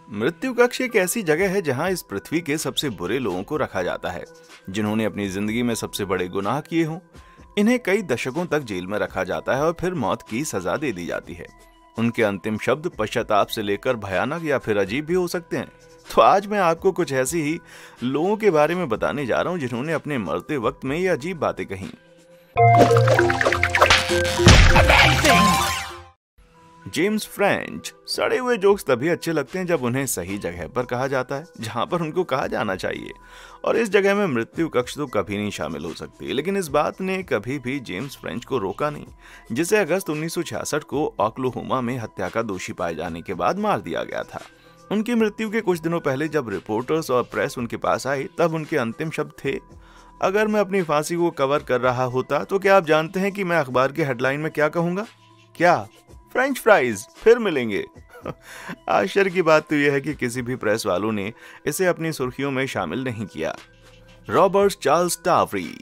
मृत्यु कक्ष एक ऐसी जगह है जहां इस पृथ्वी के सबसे बुरे लोगों को रखा जाता है, जिन्होंने अपनी जिंदगी में सबसे बड़े गुनाह किए हों। इन्हें कई दशकों तक जेल में रखा जाता है और फिर मौत की सजा दे दी जाती है। उनके अंतिम शब्द पश्चाताप से लेकर भयानक या फिर अजीब भी हो सकते हैं। तो आज मैं आपको कुछ ऐसी ही लोगों के बारे में बताने जा रहा हूं जिन्होंने अपने मरते वक्त में ये अजीब बातें कही। James French. सड़े हुए जोक्स तभी अच्छे लगते हैं जब उन्हें सही जगह पर कहा जाता है, जहां पर उनको कहा जाना चाहिए। और इस जगह में मृत्यु कक्ष तो कभी नहीं शामिल हो सकती, लेकिन इस बात ने कभी भी जेम्स फ्रेंच को रोका नहीं, जिसे अगस्त 1966 को ओक्लाहोमा में हत्या का दोषी पाए जाने के बाद मार दिया गया था। उनकी मृत्यु के कुछ दिनों पहले जब रिपोर्टर्स और प्रेस उनके पास आई, तब उनके अंतिम शब्द थे, अगर मैं अपनी फांसी को कवर कर रहा होता तो क्या आप जानते हैं कि मैं अखबार की हेडलाइन में क्या कहूंगा? क्या? फ्रेंच फ्राइज फिर मिलेंगे। आश्चर्य की बात तो यह है कि किसी भी प्रेस वालों ने इसे अपनी सुर्खियों में शामिल नहीं किया। Robert Charles Tawari.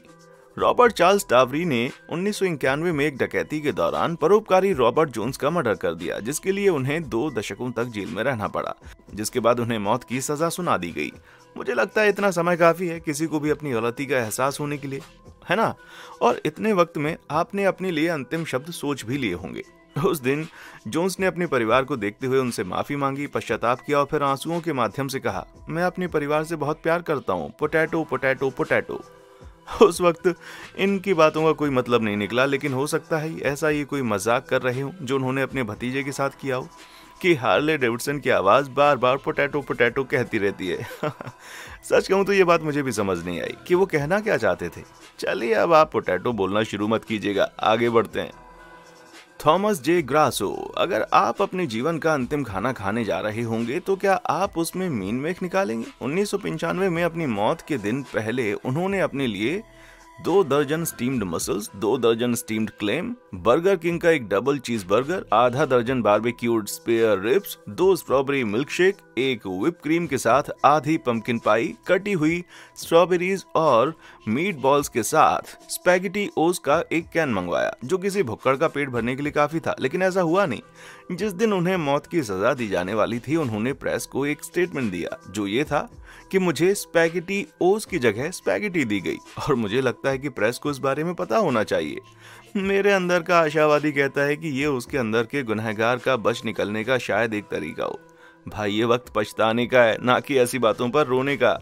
Robert Charles Tawari ने 1991 में एक डकैती के दौरान परोपकारी रॉबर्ट जोन्स का मर्डर कर दिया, जिसके लिए उन्हें 2 दशकों तक जेल में रहना पड़ा, जिसके बाद उन्हें मौत की सजा सुना दी गई। मुझे लगता है इतना समय काफी है किसी को भी अपनी गलती का एहसास होने के लिए, है ना? और इतने वक्त में आपने अपने लिए अंतिम शब्द सोच भी लिए होंगे। उस दिन जोन्स ने अपने परिवार को देखते हुए उनसे माफी मांगी, पश्चाताप किया और फिर आंसुओं के माध्यम से कहा, मैं अपने परिवार से बहुत प्यार करता हूँ, पोटैटो पोटैटो पोटैटो। उस वक्त इनकी बातों का कोई मतलब नहीं निकला, लेकिन हो सकता है ऐसा ही कोई मजाक कर रहे हो जो उन्होंने अपने भतीजे के साथ किया हो कि हार्ले डेविडसन की आवाज बार बार पोटैटो पोटैटो कहती रहती है। सच कहूं तो ये बात मुझे भी समझ नहीं आई कि वो कहना क्या चाहते थे। चलिए अब आप पोटैटो बोलना शुरू मत कीजिएगा, आगे बढ़ते हैं। Thomas J Grasso. अगर आप अपने जीवन का अंतिम खाना खाने जा रहे होंगे तो क्या आप उसमें मीन मेख निकालेंगे? 1995 में अपनी मौत के दिन पहले उन्होंने अपने लिए 2 दर्जन स्टीम्ड मसल्स, 2 दर्जन स्टीम्ड क्लेम, बर्गर किंग का एक डबल चीज बर्गर, आधा दर्जन barbecued spare ribs, 2 strawberry milk shake, 1 whip cream के साथ आधी पंपकिन पाई, कटी हुई स्ट्रॉबेरीज और मीट बॉल्स के साथ स्पैगेटी ओस का एक कैन मंगवाया, जो किसी भुक्कड़ का पेट भरने के लिए काफी था, लेकिन ऐसा हुआ नहीं। जिस दिन उन्हें मौत की सजा दी जाने वाली थी, उन्होंने प्रेस को एक स्टेटमेंट दिया, जो ये था कि मुझे स्पैगेटी ओस की जगह स्पैगेटी दी गई, और मुझे लगता है कि प्रेस को इस बारे में पता होना चाहिए। मेरे अंदर का आशावादी कहता है कि ये उसके अंदर के गुनहगार का बच निकलने का शायद एक तरीका हो। भाई, ये वक्त पछताने का है, ना कि ऐसी बातों पर रोने का।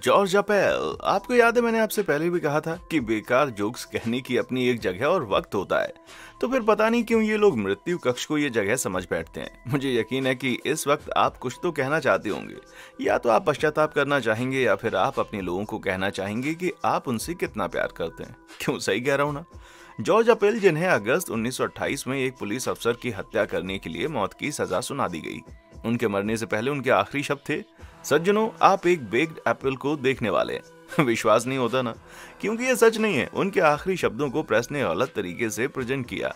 जॉर्ज अपेल। आपको याद है मैंने आपसे पहले भी कहा था कि बेकार जोक्स कहने की अपनी एक जगह और वक्त होता है, तो फिर पता नहीं क्यों ये लोग मृत्यु कक्ष को ये जगह समझ बैठते हैं। मुझे यकीन है कि इस वक्त आप कुछ तो कहना चाहते होंगे, या तो आप पश्चाताप करना चाहेंगे या फिर आप अपने लोगों को कहना चाहेंगे कि आप उनसे कितना प्यार करते हैं। क्यों, सही कह रहा हूं ना? जॉर्ज अपेल, जिन्हें अगस्त 1928 में एक पुलिस अफसर की हत्या करने के लिए मौत की सजा सुना दी गई, उनके मरने से पहले उनके आखिरी शब्द थे, सज्जनों, आप एक बेक्ड एप्पल को देखने वाले हैं। विश्वास नहीं होता ना, क्योंकि ये सच नहीं है। उनके आखिरी शब्दों को प्रेस ने गलत तरीके से प्रेजेंट किया।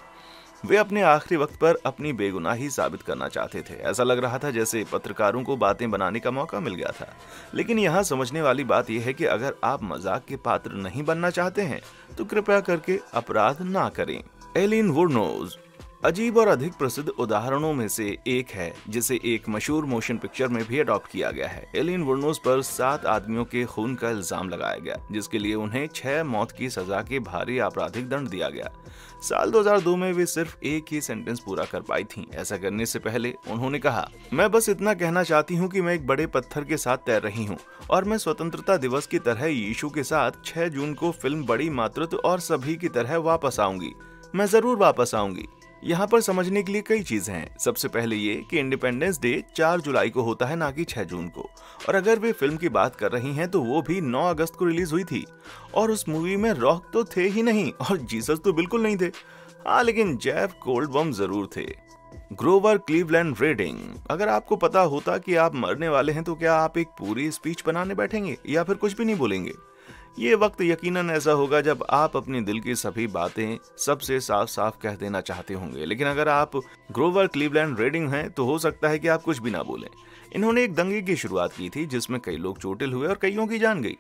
वे अपने आखिरी वक्त पर अपनी बेगुनाही साबित करना चाहते थे। ऐसा लग रहा था जैसे पत्रकारों को बातें बनाने का मौका मिल गया था। लेकिन यहाँ समझने वाली बात यह है कि अगर आप मजाक के पात्र नहीं बनना चाहते हैं तो कृपया करके अपराध ना करें। एलिन वुरनोज अजीब और अधिक प्रसिद्ध उदाहरणों में से एक है, जिसे एक मशहूर मोशन पिक्चर में भी अडॉप्ट किया गया है। एलिन वुरनोज पर 7 आदमियों के खून का इल्जाम लगाया गया, जिसके लिए उन्हें 6 मौत की सजा के भारी आपराधिक दंड दिया गया। साल 2002 में वे सिर्फ एक ही सेंटेंस पूरा कर पाई थीं। ऐसा करने से पहले उन्होंने कहा, मैं बस इतना कहना चाहती हूँ कि मैं एक बड़े पत्थर के साथ तैर रही हूँ और मैं स्वतंत्रता दिवस की तरह यीशु के साथ 6 जून को फिल्म बड़ी मातृत्व और सभी की तरह वापस आऊंगी। मैं जरूर वापस आऊंगी। यहाँ पर समझने के लिए कई चीजें हैं। सबसे पहले ये कि इंडिपेंडेंस डे 4 जुलाई को होता है, ना कि 6 जून को। और अगर वे फिल्म की बात कर रही हैं तो वो भी 9 अगस्त को रिलीज हुई थी, और उस मूवी में रॉक तो थे ही नहीं और जीसस तो बिल्कुल नहीं थे। हाँ, लेकिन जेफ गोल्डबम जरूर थे। Grover Cleveland Redding. अगर आपको पता होता कि आप मरने वाले हैं तो क्या आप एक पूरी स्पीच बनाने बैठेंगे या फिर कुछ भी नहीं बोलेंगे? ये वक्त यकीनन ऐसा होगा जब आप अपने दिल की सभी बातें सबसे साफ साफ कह देना चाहते होंगे। लेकिन अगर आप ग्रोवर क्लीवलैंड रेडिंग हैं तो हो सकता है कि आप कुछ भी ना बोलें। इन्होंने एक दंगे की शुरुआत की थी जिसमें कई लोग चोटिल हुए और कईयों की जान गई।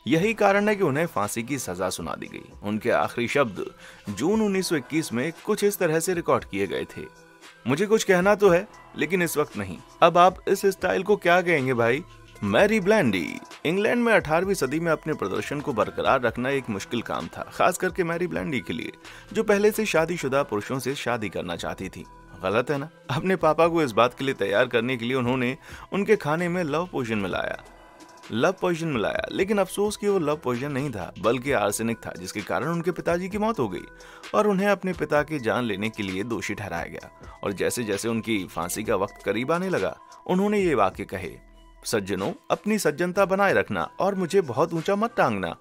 यही कारण है कि उन्हें फांसी की सजा सुना दी गई। उनके आखिरी शब्द जून 1921 में कुछ इस तरह से रिकॉर्ड किए गए थे, मुझे कुछ कहना तो है, लेकिन इस वक्त नहीं। अब आप इस स्टाइल को क्या कहेंगे भाई? Mary Blandy. इंग्लैंड में 18वीं सदी में अपने प्रदर्शन को बरकरार रखना एक मुश्किल काम था, खास करके मैरी ब्लैंडी के लिए, जो पहले से शादीशुदा पुरुषों से शादी करना चाहती थी। गलत है ना? अपने पापा को इस बात के लिए तैयार करने के लिए उन्होंने उनके खाने में लव पोशन मिलाया, लेकिन अफसोस कि वो लव पोशन नहीं था, बल्कि आर्सेनिक था, जिसके कारण उनके पिताजी की मौत हो गई और उन्हें अपने पिता की जान लेने के लिए दोषी ठहराया गया। और जैसे जैसे उनकी फांसी का वक्त करीब आने लगा, उन्होंने ये वाक्य कहे, सज्जनों, अपनी सज्जनता बनाए रखना और मुझे बहुत ऊंचा मत टांगना।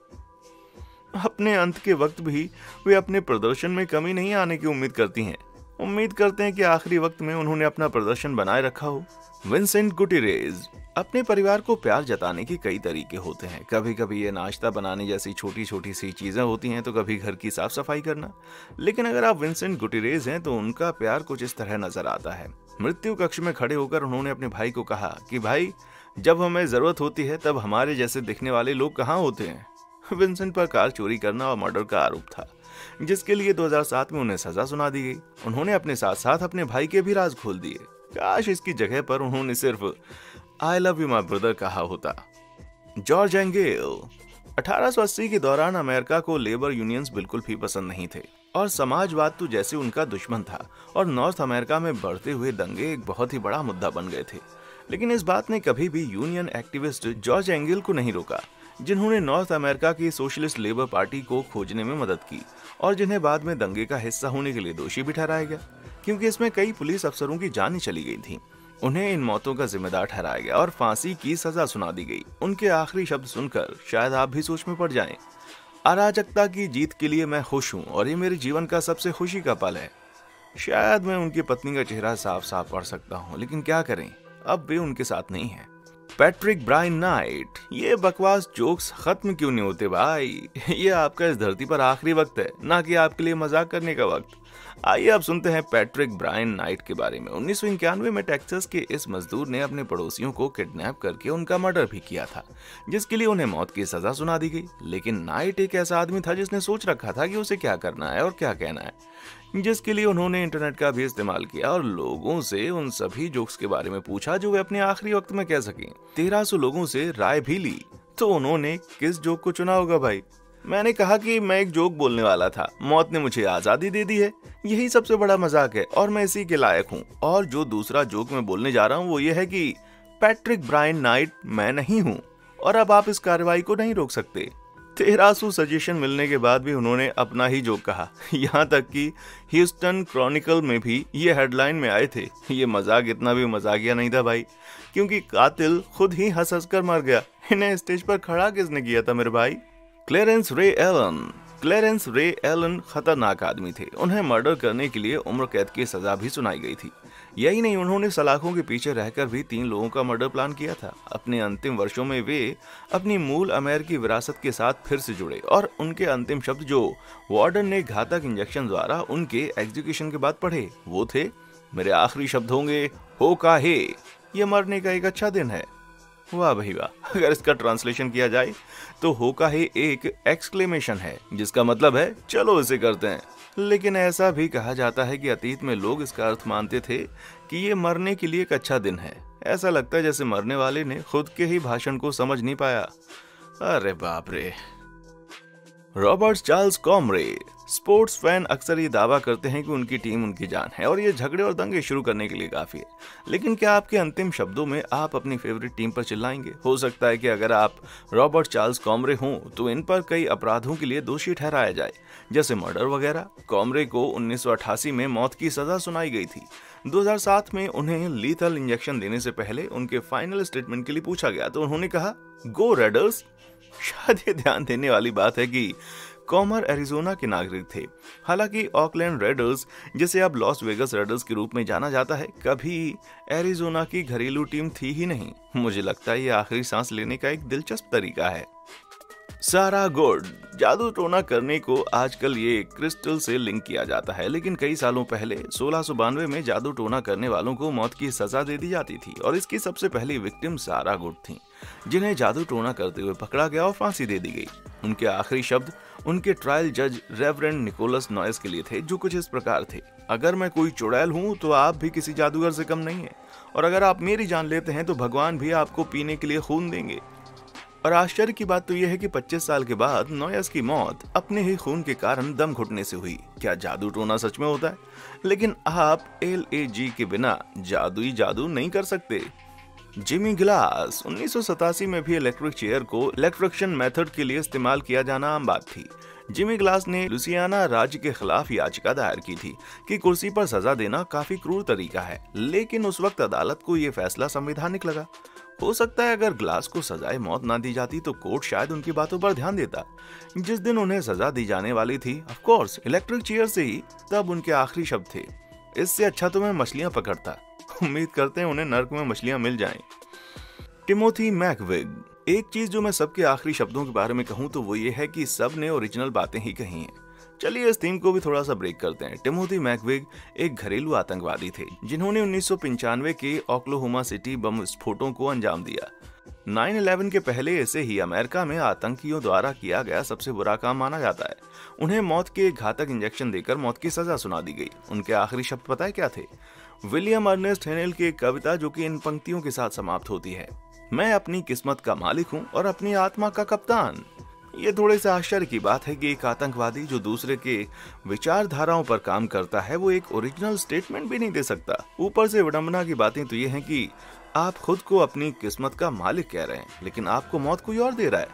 अपने अंत के वक्त भी वे अपने प्रदर्शन में कमी नहीं आने की उम्मीद करती हैं। उम्मीद करते हैं कि आखिरी वक्त में उन्होंने अपना प्रदर्शन बनाए रखा हो। विंसेंट गुटिरेज। अपने परिवार को प्यार जताने के कई तरीके होते हैं। कभी कभी ये नाश्ता बनाने जैसी छोटी छोटी सी चीजें होती हैं, तो कभी घर की साफ सफाई करना। लेकिन अगर आप विंसेंट गुटिरेज हैं तो उनका प्यार कुछ इस तरह नजर आता है। मृत्यु कक्ष में खड़े होकर उन्होंने अपने भाई को कहा कि भाई, जब हमें जरूरत होती है तब हमारे जैसे दिखने वाले लोग कहाँ होते हैं। विंसेंट पर कार चोरी करना और मर्डर का आरोप था, जिसके लिए 2007 में उन्हें सजा सुना दी गई। उन्होंने अपने साथ साथ अपने भाई के भी राज खोल दिए। काश इसकी जगह पर उन्होंने सिर्फ I love you my brother कहा होता। George angle. 1880 के दौरान अमेरिका को लेबर यूनियंस बिल्कुल भी पसंद नहीं थे और समाजवाद तो जैसे उनका दुश्मन था, और नॉर्थ अमेरिका में बढ़ते हुए दंगे एक बहुत ही बड़ा मुद्दा बन गए थे। लेकिन इस बात ने कभी भी यूनियन एक्टिविस्ट जॉर्ज एंगेल को नहीं रोका, जिन्होंने नॉर्थ अमेरिका की सोशलिस्ट लेबर पार्टी को खोजने में मदद की और जिन्हें बाद में दंगे का हिस्सा होने के लिए दोषी भी ठहराया गया, क्योंकि इसमें कई पुलिस अफसरों की जान ही चली गई थी। उन्हें इन मौतों का जिम्मेदार ठहराया गया और फांसी की सजा सुना दी गई। उनके आखिरी शब्द सुनकर शायद आप भी सोच में पड़ जाएं। अराजकता की जीत के लिए मैं खुश हूं और ये मेरे जीवन का सबसे खुशी का पल है। शायद मैं उनकी पत्नी का चेहरा साफ साफ पढ़ सकता हूं, लेकिन क्या करें, अब वे उनके साथ नहीं है। Patrick Brian Knight. ये बकवास जोक्स खत्म क्यों नहीं होते भाई? ये आपका इस धरती पर आखिरी वक्त है, ना कि आपके लिए मजाक करने का वक्त। आइए अब सुनते हैं पैट्रिक ब्रायन नाइट के बारे में। 1991 में टेक्सास के इस मजदूर ने अपने पड़ोसियों को किडनैप करके उनका मर्डर भी किया था, जिसके लिए उन्हें मौत की सजा सुना दी गई। लेकिन नाइट एक ऐसा आदमी था जिसने सोच रखा था कि उसे क्या करना है और क्या कहना है, जिसके लिए उन्होंने इंटरनेट का भी इस्तेमाल किया और लोगों से उन सभी जोक्स के बारे में पूछा जो वे अपने आखिरी वक्त में कह सकें। 1300 लोगों से राय भी ली। तो उन्होंने किस जोक को चुना होगा भाई? मैंने कहा कि मैं एक जोक बोलने वाला था, मौत ने मुझे आजादी दे दी है, यही सबसे बड़ा मजाक है और मैं इसी के लायक हूँ। और जो दूसरा जोक मैं बोलने जा रहा हूँ वो ये है कि पैट्रिक ब्रायन नाइट मैं नहीं हूँ और अब आप इस कार्रवाई को नहीं रोक सकते। 1300 सजेशन मिलने के बाद भी उन्होंने अपना ही जोक कहा। यहाँ तक कि ह्यूस्टन क्रॉनिकल में भी ये हेडलाइन में आए थे। ये मजाक इतना भी मजाकिया नहीं था भाई, क्योंकि कातिल खुद ही हंस हंस कर मर गया। इन्हें स्टेज पर खड़ा किसने किया था मेरे भाई? क्लेरेंस रे एलन खतरनाक आदमी थे। उन्हें मर्डर करने के लिए उम्र कैद की सजा भी सुनाई गई थी। यही नहीं, उन्होंने सलाखों के पीछे रहकर भी 3 लोगों का मर्डर प्लान किया था। अपने अंतिम वर्षों में वे अपनी मूल अमेरिकी विरासत के साथ फिर से जुड़े और उनके अंतिम शब्द जो वार्डन ने घातक इंजेक्शन द्वारा उनके एग्जीक्यूशन के बाद पढ़े वो थे, मेरे आखिरी शब्द होंगे हो का हे, ये मरने का एक अच्छा दिन है। वाह भाई वाह। अगर इसका ट्रांसलेशन किया जाए तो होका ही एक एक्सक्लेमेशन है, जिसका मतलब है चलो इसे करते हैं। लेकिन ऐसा भी कहा जाता है कि अतीत में लोग इसका अर्थ मानते थे कि ये मरने के लिए एक अच्छा दिन है। ऐसा लगता है जैसे मरने वाले ने खुद के ही भाषण को समझ नहीं पाया। अरे बाप रे। रॉबर्ट चार्ल्स कॉमरे। स्पोर्ट्स फैन अक्सर ये दावा करते हैं कि उनकी टीम उनकी जान है और ये झगड़े और दंगे शुरू करने के लिए काफी है। लेकिन क्या आपके अंतिम शब्दों में आप अपनी फेवरेट टीम पर चिल्लाएंगे? हो सकता है कि अगर आप रॉबर्ट चार्ल्स कॉमरे हों तो इन पर कई अपराधों के लिए दोषी ठहराया जाए, जैसे मर्डर वगैरह। कॉमरे को 1988 में मौत की सजा सुनाई गई थी। 2007 में उन्हें लीथल इंजेक्शन देने से पहले उनके फाइनल स्टेटमेंट के लिए पूछा गया तो उन्होंने कहा, गो रेडर्स। शायद ये ध्यान देने वाली बात है कि कॉमर एरिजोना के नागरिक थे। हालांकि ऑकलैंड रेडर्स, जिसे अब लॉस वेगस रेडर्स के रूप में जाना जाता है, कभी एरिजोना की घरेलू टीम थी ही नहीं। मुझे लगता है ये आखिरी सांस लेने का एक दिलचस्प तरीका है। सारा गुड। जादू टोना करने को आजकल ये क्रिस्टल से लिंक किया जाता है, लेकिन कई सालों पहले 1692 में जादू टोना करने वालों को मौत की सजा दे दी जाती थी और इसकी सबसे पहली विक्टिम सारा गुड थी, जिन्हें जादू टोना करते हुए पकड़ा गया और फांसी दे दी गई। उनके आखिरी शब्द उनके ट्रायल जज रेवरेंड निकोलस नॉयस के लिए थे, जो कुछ इस प्रकार थे: अगर मैं कोई चुड़ैल हूं तो आप भी किसी जादूगर से कम नहीं है, और अगर आप मेरी जान लेते हैं तो भगवान भी आपको पीने के लिए खून देंगे। और आश्चर्य की बात तो यह है कि 25 साल के बाद नॉयस की मौत अपने ही खून के कारण दम घुटने से हुई। क्या जादू टोना सच में होता है? लेकिन आप LAG के बिना जादू नहीं कर सकते। जिमी ग्लास 1987 में भी इलेक्ट्रिक चेयर को इलेक्ट्रिक्शन मेथड के लिए इस्तेमाल किया जाना आम बात थी। जिमी ग्लास ने लुसियाना राज्य के खिलाफ याचिका दायर की थी कि कुर्सी पर सजा देना काफी क्रूर तरीका है, लेकिन उस वक्त अदालत को यह फैसला संवैधानिक लगा। हो सकता है अगर ग्लास को सजाए मौत ना दी जाती तो कोर्ट शायद उनकी बातों पर ध्यान देता। जिस दिन उन्हें सजा दी जाने वाली थी, ऑफ कोर्स इलेक्ट्रिक चेयर से ही, तब उनके आखिरी शब्द थे: इससे अच्छा तो मैं मछलियां पकड़ता। उम्मीद करते हैं उन्हें नर्क में मछलियां मिल जाएं। टिमोथी मैकविग। एक चीज जो मैं सबके आखिरी शब्दों के बारे में कहूं तो वो ये है कि सब ने ओरिजिनल बातें ही कही हैं। चलिए इस थीम को भी थोड़ा सा ब्रेक करते हैं। टिमोथी मैकविग एक घरेलू आतंकवादी थे जिन्होंने 1995 के ओक्लाहोमा सिटी बम विस्फोटों को अंजाम दिया। 9/11 के पहले इसे ही अमेरिका में आतंकियों द्वारा किया गया सबसे बुरा काम माना जाता है। उन्हें मौत के एक घातक इंजेक्शन देकर मौत की सजा सुना दी गई। उनके आखिरी शब्द पता है क्या थे? विलियम अर्नेस्ट हेनेल की एक कविता जो कि इन पंक्तियों के साथ समाप्त होती है: मैं अपनी किस्मत का मालिक हूँ और अपनी आत्मा का कप्तान। ये थोड़े से आश्चर्य की बात है कि एक आतंकवादी जो दूसरे के विचारधाराओं पर काम करता है वो एक ओरिजिनल स्टेटमेंट भी नहीं दे सकता। ऊपर से विडंबना की बातें तो ये हैं कि आप खुद को अपनी किस्मत का मालिक कह रहे हैं, लेकिन आपको मौत कोई और दे रहा है।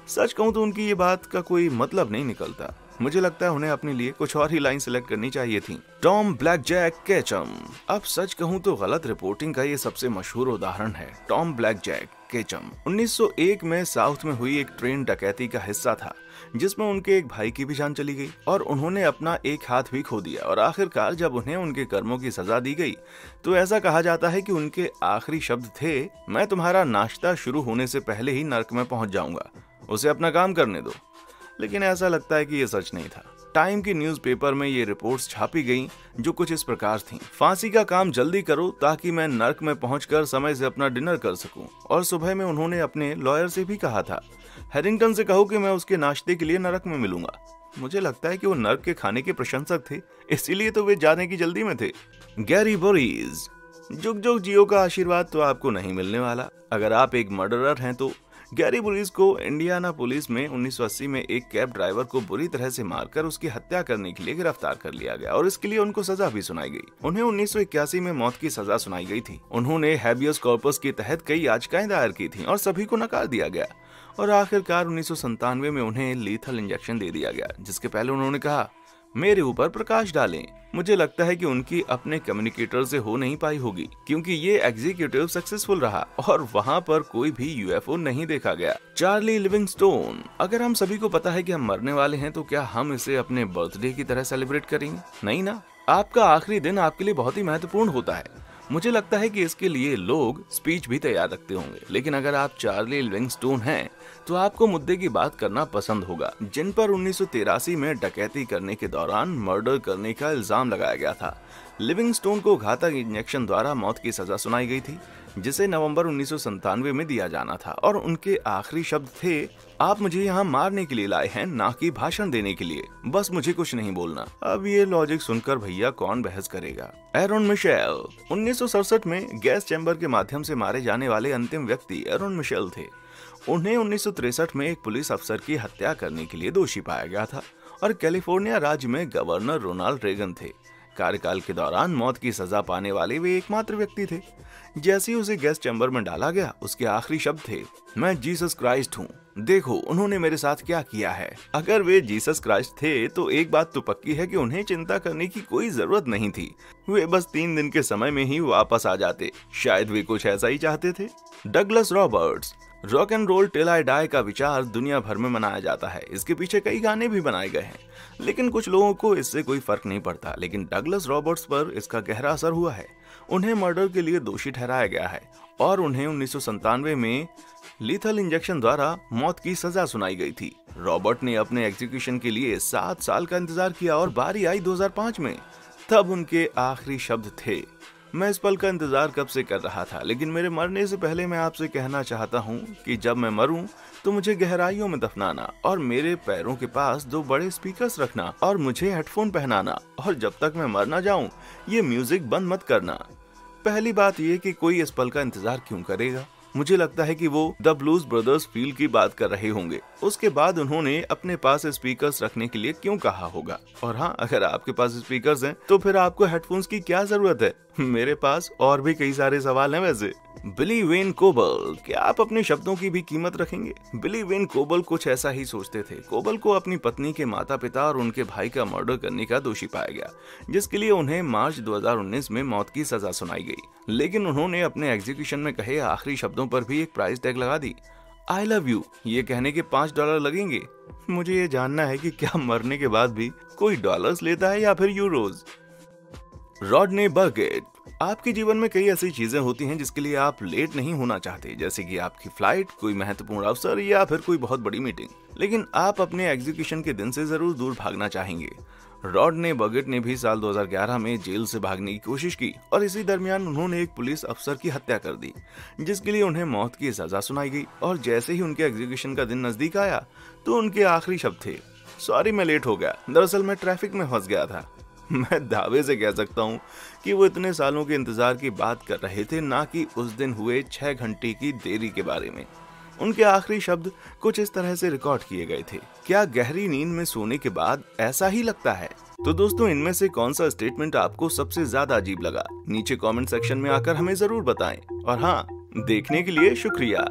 सच कहूं तो उनकी ये बात का कोई मतलब नहीं निकलता। मुझे लगता है उन्हें अपने लिए कुछ और ही लाइन सिलेक्ट करनी चाहिए थी। Tom blackjack Ketchum. अब सच कहूं तो गलत रिपोर्टिंग का ये सबसे मशहूर उदाहरण है। टॉम ब्लैकजैक केचम 1901 में साउथ में हुई एक ट्रेन डकैती का हिस्सा था जिसमें उनके एक भाई की भी जान चली गई और उन्होंने अपना एक हाथ भी खो दिया। और आखिरकार जब उन्हें उनके कर्मों की सजा दी गई तो ऐसा कहा जाता है कि उनके आखिरी शब्द थे: मैं तुम्हारा नाश्ता शुरू होने से पहले ही नर्क में पहुंच जाऊंगा, उसे अपना काम करने दो। लेकिन ऐसा लगता है कि ये सच नहीं था। टाइम की न्यूज़पेपर में ये रिपोर्ट्स छापी गईं जो कुछ इस प्रकार थीं: फांसी का काम जल्दी करो ताकि मैं नर्क में पहुंचकर समय से अपना डिनर कर सकूं। और सुबह में उन्होंने अपने लॉयर से भी कहा था: हैरिंगटन से कहो कि मैं उसके नाश्ते के लिए नर्क में मिलूंगा। मुझे लगता है कि वो नर्क के खाने के प्रशंसक थे, इसीलिए तो वे जाने की जल्दी में थे। गैरी बोरीज। जुग जुग जियो का आशीर्वाद तो आपको नहीं मिलने वाला। अगर आप एक मर्डरर हैं तो गैरी बोरीज को इंडियाना पुलिस में 1980 में एक कैब ड्राइवर को बुरी तरह से मारकर उसकी हत्या करने के लिए गिरफ्तार कर लिया गया और इसके लिए उनको सजा भी सुनाई गई। उन्हें 1981 में मौत की सजा सुनाई गई थी। उन्होंने हैबियस कॉर्पस के तहत कई याचिकाएं दायर की थी और सभी को नकार दिया गया और आखिरकार 1997 में उन्हें लीथल इंजेक्शन दे दिया गया, जिसके पहले उन्होंने कहा: मेरे ऊपर प्रकाश डालें। मुझे लगता है कि उनकी अपने कम्युनिकेटर से हो नहीं पाई होगी क्योंकि ये एग्जीक्यूटिव सक्सेसफुल रहा और वहाँ पर कोई भी UFO नहीं देखा गया। Charlie Livingstone. अगर हम सभी को पता है कि हम मरने वाले हैं तो क्या हम इसे अपने बर्थडे की तरह सेलिब्रेट करेंगे? नहीं ना। आपका आखिरी दिन आपके लिए बहुत ही महत्वपूर्ण होता है। मुझे लगता है कि इसके लिए लोग स्पीच भी तैयार रखते होंगे, लेकिन अगर आप चार्ली लिविंगस्टोन हैं तो आपको मुद्दे की बात करना पसंद होगा जिन पर 1983 में डकैती करने के दौरान मर्डर करने का इल्जाम लगाया गया था। लिविंगस्टोन को घातक इंजेक्शन द्वारा मौत की सजा सुनाई गई थी जिसे नवंबर 1997 में दिया जाना था और उनके आखिरी शब्द थे: आप मुझे यहाँ मारने के लिए लाए हैं, ना कि भाषण देने के लिए। बस मुझे कुछ नहीं बोलना। अब ये लॉजिक सुनकर भैया कौन बहस करेगा। Aaron Michel. 1967 में गैस चैम्बर के माध्यम से मारे जाने वाले अंतिम व्यक्ति एरोन मिशेल थे। उन्हें 1963 में एक पुलिस अफसर की हत्या करने के लिए दोषी पाया गया था और कैलिफोर्निया राज्य में गवर्नर रोनाल्ड रेगन थे। कार्यकाल के दौरान मौत की सजा पाने वाले वे एकमात्र व्यक्ति थे। जैसे ही उसे गैस चैम्बर में डाला गया उसके आखिरी शब्द थे: मैं जीसस क्राइस्ट हूँ, देखो उन्होंने मेरे साथ क्या किया है। अगर वे जीसस क्राइस्ट थे तो एक बात तो पक्की है कि उन्हें चिंता करने की कोई जरूरत नहीं थी। वे बस 3 दिन के समय में ही वापस आ जाते। शायद वे कुछ ऐसा ही चाहते थे। Douglas Roberts. Rock and roll till I die का विचार दुनिया भर में मनाया जाता है। इसके पीछे कई गाने भी बनाए गए हैं, लेकिन कुछ लोगों को इससे कोई फर्क नहीं पड़ता। लेकिन डगलस रॉबर्ट्स पर इसका गहरा असर हुआ है। उन्हें मर्डर के लिए दोषी ठहराया गया है और उन्हें 1997 में लीथल इंजेक्शन द्वारा मौत की सजा सुनाई गई थी। रॉबर्ट ने अपने एग्जीक्यूशन के लिए 7 साल का इंतजार किया और बारी आई 2005 में। तब उनके आखिरी शब्द थे: मैं इस पल का इंतजार कब से कर रहा था, लेकिन मेरे मरने से पहले मैं आपसे कहना चाहता हूँ कि जब मैं मरूं तो मुझे गहराइयों में दफनाना और मेरे पैरों के पास 2 बड़े स्पीकर्स रखना और मुझे हेडफोन पहनाना, और जब तक मैं मर ना जाऊं ये म्यूजिक बंद मत करना। पहली बात ये कि कोई इस पल का इंतजार क्यों करेगा? मुझे लगता है कि वो द ब्लूज ब्रदर्स फील की बात कर रहे होंगे। उसके बाद उन्होंने अपने पास स्पीकर्स रखने के लिए क्यों कहा होगा? और हाँ, अगर आपके पास स्पीकर्स हैं तो फिर आपको हेडफोन्स की क्या जरूरत है? मेरे पास और भी कई सारे सवाल हैं वैसे। बिली वेन कोबल, क्या आप अपने शब्दों की भी कीमत रखेंगे? बिली वेन कोबल कुछ ऐसा ही सोचते थे। कोबल को अपनी पत्नी के माता पिता और उनके भाई का मर्डर करने का दोषी पाया गया, जिसके लिए उन्हें मार्च 2019 में मौत की सजा सुनाई गई। लेकिन उन्होंने अपने एग्जीक्यूशन में कहे आखिरी शब्दों पर भी एक प्राइस टैग लगा दी, आई लव यू। ये कहने के $5 लगेंगे। मुझे ये जानना है कि क्या मरने के बाद भी कोई डॉलर्स लेता है या फिर यूरोज? रॉडनी बर्गेट, आपके जीवन में कई ऐसी चीजें होती हैं जिसके लिए आप लेट नहीं होना चाहते, जैसे कि आपकी फ्लाइट, कोई महत्वपूर्ण अवसर या फिर कोई बहुत बड़ी मीटिंग, लेकिन आप अपने एग्जीक्यूशन के दिन से जरूर दूर भागना चाहेंगे। रॉडनी बर्गेट ने भी साल 2011 में जेल से भागने की कोशिश की और इसी दरमियान उन्होंने एक पुलिस अफसर की हत्या कर दी, जिसके लिए उन्हें मौत की सजा सुनाई गई। और जैसे ही उनके एग्जीक्यूशन का दिन नजदीक आया तो उनके आखिरी शब्द थे, सॉरी मैं लेट हो गया, दरअसल मैं ट्रैफिक में फंस गया था। मैं दावे से कह सकता हूँ कि वो इतने सालों के इंतजार की बात कर रहे थे, ना कि उस दिन हुए 6 घंटे की देरी के बारे में। उनके आखिरी शब्द कुछ इस तरह से रिकॉर्ड किए गए थे, क्या गहरी नींद में सोने के बाद ऐसा ही लगता है? तो दोस्तों, इनमें से कौन सा स्टेटमेंट आपको सबसे ज्यादा अजीब लगा? नीचे कमेंट सेक्शन में आकर हमें जरूर बताएं। और हाँ, देखने के लिए शुक्रिया।